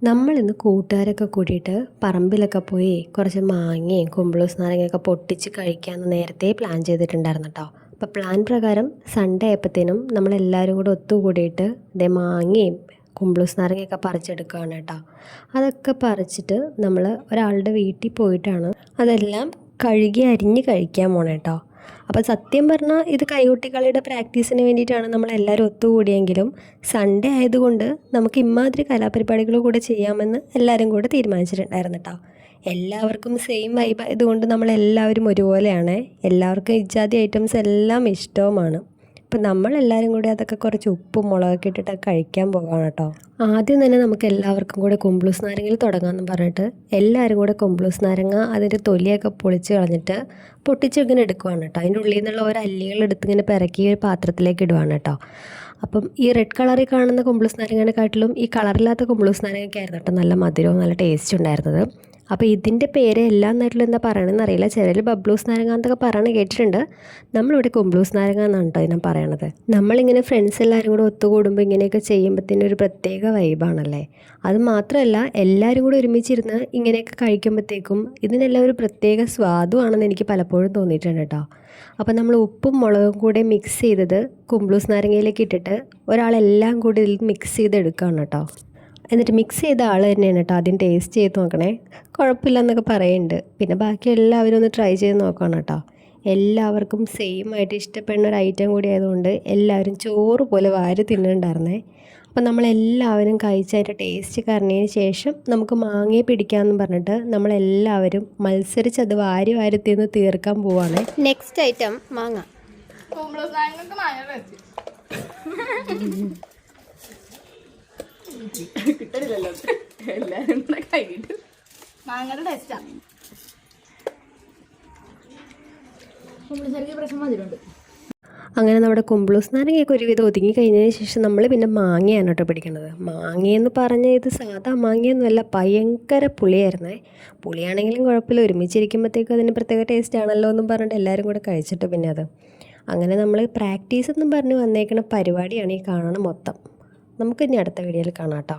നമ്മളിന്ന് കൂട്ടുകാരൊക്കെ കൂടിയിട്ട് പറമ്പിലൊക്കെ പോയി കുറച്ച് മാങ്ങയും കുമ്പിളൂസ് നാരങ്ങയൊക്കെ പൊട്ടിച്ച് കഴിക്കാമെന്ന് നേരത്തെ പ്ലാൻ ചെയ്തിട്ടുണ്ടായിരുന്നു കേട്ടോ. അപ്പോൾ പ്ലാൻ പ്രകാരം സൺഡേ ആയപ്പോഴത്തേനും നമ്മളെല്ലാവരും കൂടെ ഒത്തുകൂടിയിട്ട് ഇതേ മാങ്ങയും കുമ്പിളൂസ് നാരങ്ങയൊക്കെ പറിച്ചെടുക്കുകയാണ് കേട്ടോ. അതൊക്കെ പറിച്ചിട്ട് നമ്മൾ ഒരാളുടെ വീട്ടിൽ പോയിട്ടാണ് അതെല്ലാം കഴുകി അരിഞ്ഞ് കഴിക്കാൻ പോണേ കേട്ടോ. അപ്പോൾ സത്യം പറഞ്ഞാൽ ഇത് കൈകൊട്ടിക്കളിയുടെ പ്രാക്ടീസിന് വേണ്ടിയിട്ടാണ് നമ്മളെല്ലാവരും ഒത്തുകൂടിയെങ്കിലും സൺഡേ ആയതുകൊണ്ട് നമുക്ക് ഇമാതിരി കലാപരിപാടികൾ കൂടെ ചെയ്യാമെന്ന് എല്ലാവരും കൂടെ തീരുമാനിച്ചിട്ടുണ്ടായിരുന്നു കേട്ടോ. എല്ലാവർക്കും സെയിം വൈബ് ആയതുകൊണ്ട് നമ്മളെല്ലാവരും ഒരുപോലെയാണ്. എല്ലാവർക്കും ഇജാതി ഐറ്റംസ് എല്ലാം ഇഷ്ടവുമാണ്. അപ്പം നമ്മളെല്ലാവരും കൂടി അതൊക്കെ കുറച്ച് ഉപ്പും മുളകൊക്കെ ഇട്ടിട്ട് കഴിക്കാൻ പോകാണ് കേട്ടോ. ആദ്യം തന്നെ നമുക്ക് എല്ലാവർക്കും കൂടെ കുമ്പിളൂസ് നാരങ്ങയിൽ തുടങ്ങാമെന്ന് പറഞ്ഞിട്ട് എല്ലാവരും കൂടെ കുമ്പിളൂസ് നാരങ്ങ അതിൻ്റെ തൊലിയൊക്കെ പൊളിച്ച് കളഞ്ഞിട്ട് പൊട്ടിച്ചിങ്ങനെ എടുക്കുവാണ് കേട്ടോ. അതിൻ്റെ ഉള്ളിൽ നിന്നുള്ള ഓരോ അല്ലികൾ എടുത്ത് ഇങ്ങനെ പിറക്കി ഒരു പാത്രത്തിലേക്ക് ഇടുവാണ് കേട്ടോ. അപ്പം ഈ റെഡ് കളറിൽ കാണുന്ന കുമ്പിളൂസ് നാരങ്ങനെക്കാട്ടിലും ഈ കളറില്ലാത്ത കുമ്പിളൂസ് നാരങ്ങയൊക്കെയായിരുന്നു കേട്ടോ നല്ല മധുരവും നല്ല ടേസ്റ്റ് ഉണ്ടായിരുന്നത്. അപ്പോൾ ഇതിൻ്റെ പേര് എല്ലാ നാട്ടിലും എന്താ പറയണമെന്ന് അറിയില്ല. ചിലർ ബബ്ലൂസ് നാരങ്ങ എന്നൊക്കെ പറയണ കേട്ടിട്ടുണ്ട്. നമ്മളിവിടെ കുമ്പിളൂസ് നാരങ്ങ എന്നാണ് കേട്ടോ ഇതിനെ പറയണത്. നമ്മളിങ്ങനെ ഫ്രണ്ട്സ് എല്ലാവരും കൂടെ ഒത്തുകൂടുമ്പോൾ ഇങ്ങനെയൊക്കെ ചെയ്യുമ്പോഴത്തേനും ഒരു പ്രത്യേക വൈബാണല്ലേ. അത് മാത്രമല്ല എല്ലാവരും കൂടെ ഒരുമിച്ചിരുന്ന് ഇങ്ങനെയൊക്കെ കഴിക്കുമ്പോഴത്തേക്കും ഇതിനെല്ലാം ഒരു പ്രത്യേക സ്വാദുമാണെന്ന് എനിക്ക് പലപ്പോഴും തോന്നിയിട്ടുണ്ട് കേട്ടോ. അപ്പോൾ നമ്മൾ ഉപ്പും മുളകും കൂടെ മിക്സ് ചെയ്തത് കുമ്പിളൂസ് നാരങ്ങയിലേക്ക് ഇട്ടിട്ട് ഒരാളെല്ലാം കൂടി ഇതിൽ മിക്സ് ചെയ്തെടുക്കുകയാണ് കേട്ടോ. എന്നിട്ട് മിക്സ് ചെയ്ത ആൾ തന്നെയാണ് കേട്ടോ ആദ്യം ടേസ്റ്റ് ചെയ്ത് നോക്കണേ. കുഴപ്പമില്ലെന്നൊക്കെ പറയുന്നുണ്ട്. പിന്നെ ബാക്കി എല്ലാവരും ഒന്ന് ട്രൈ ചെയ്ത് നോക്കണം കേട്ടോ. എല്ലാവർക്കും സെയിം ആയിട്ട് ഇഷ്ടപ്പെടുന്ന ഒരു ഐറ്റം കൂടി ആയതുകൊണ്ട് എല്ലാവരും ചോറ് പോലെ വാരി തിന്നുന്നുണ്ടായിരുന്നേ. അപ്പം നമ്മളെല്ലാവരും കഴിച്ചതിൻ്റെ ടേസ്റ്റ് കറിഞ്ഞതിന് ശേഷം നമുക്ക് മാങ്ങയെ പിടിക്കാമെന്ന് പറഞ്ഞിട്ട് നമ്മളെല്ലാവരും മത്സരിച്ച് വാരി വാരി തിന്ന് തീർക്കാൻ പോവാണ്. നെക്സ്റ്റ് ഐറ്റം മാങ്ങ. കിട്ടണില്ലല്ലോ എല്ലാരും കൂടെ കഴിഞ്ഞിട്ട് മാങ്ങയുടെ ടേസ്റ്റാ. പ്രശ്നം മതിലുണ്ട്. അങ്ങനെ നമ്മുടെ കുമ്പിളൂസ് നാരങ്ങയൊക്കെ ഒരുവിധം ഒതുങ്ങി കഴിഞ്ഞതിന് ശേഷം നമ്മൾ പിന്നെ മാങ്ങയാണ് കേട്ടോ പിടിക്കണത്. മാങ്ങയെന്ന് പറഞ്ഞാൽ ഇത് സാധാ മാങ്ങയൊന്നുമല്ല, ഭയങ്കര പുളിയായിരുന്നേ. പുളിയാണെങ്കിലും കുഴപ്പമില്ല, ഒരുമിച്ചിരിക്കുമ്പോഴത്തേക്കും അതിന് പ്രത്യേക ടേസ്റ്റ് ആണല്ലോ എന്നും പറഞ്ഞിട്ട് എല്ലാവരും കൂടെ കഴിച്ചിട്ട് പിന്നെ അത് അങ്ങനെ നമ്മൾ പ്രാക്ടീസ് എന്നും പറഞ്ഞ് വന്നേക്കണ പരിപാടിയാണ് ഈ കാണണം മൊത്തം. നമുക്ക് ഇനി അടുത്ത വീഡിയോയിൽ കാണാം കേട്ടോ.